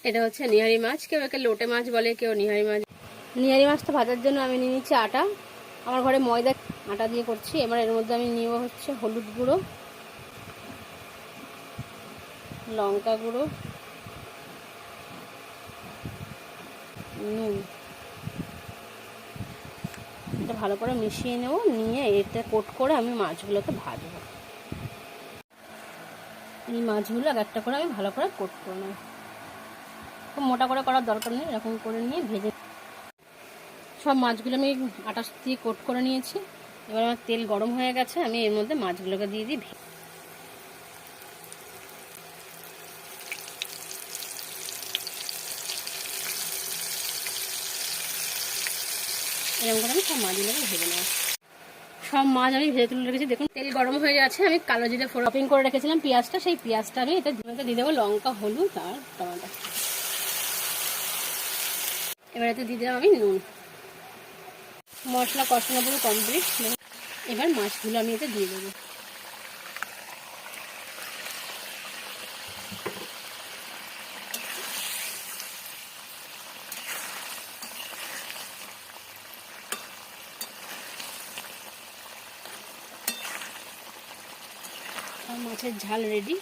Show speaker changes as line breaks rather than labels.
এটা হচ্ছে নিহারি মাছ, কেউ একে লোটে মাছ বলে, কেউ নিহারি মাছ। নিহারি মাছটা ভাজার জন্য আমি নিয়ে নিচ্ছি আটা। আমার ঘরে ময়দা, আটা দিয়ে করছি। এবার এর মধ্যে আমি নিব হচ্ছে হলুদ গুঁড়ো, লঙ্কা গুঁড়ো, নুন। এটা ভালো করে মিশিয়ে নেব, নিয়ে এতে কোট করে আমি মাছগুলোকে ভাজবো। এই মাছগুলো এক একটা করে আমি ভালো করে কোট করে নেব। খুব মোটা করে করার দরকার নেই, এরকম করে নিয়ে ভেজে। সব মাছগুলো আমি আটা দিয়ে কোট করে নিয়েছি। এবার আমার তেল গরম হয়ে গেছে, আমি এর মধ্যে মাছগুলোকে দিয়ে দিই। এরকম করে আমি সব মাছগুলোকে ভেজে নেব। সব মাছ আমি ভেজে তুলে রেখেছি। দেখুন তেল গরম হয়ে যাচ্ছে। আমি কালো জিরে ফোড়ন করে রেখেছিলাম পেঁয়াজটা, সেই পেঁয়াজটা আমি এতে দিয়ে দেবো, লঙ্কা, হলুদ আর টমেটো। এবার এতে দিয়ে দিলাম আমি নুন। মশলা কষানো পুরো কমপ্লিট। এবার মাছগুলো আমি এতে দিয়ে দেবো। মাছের ঝাল রেডি।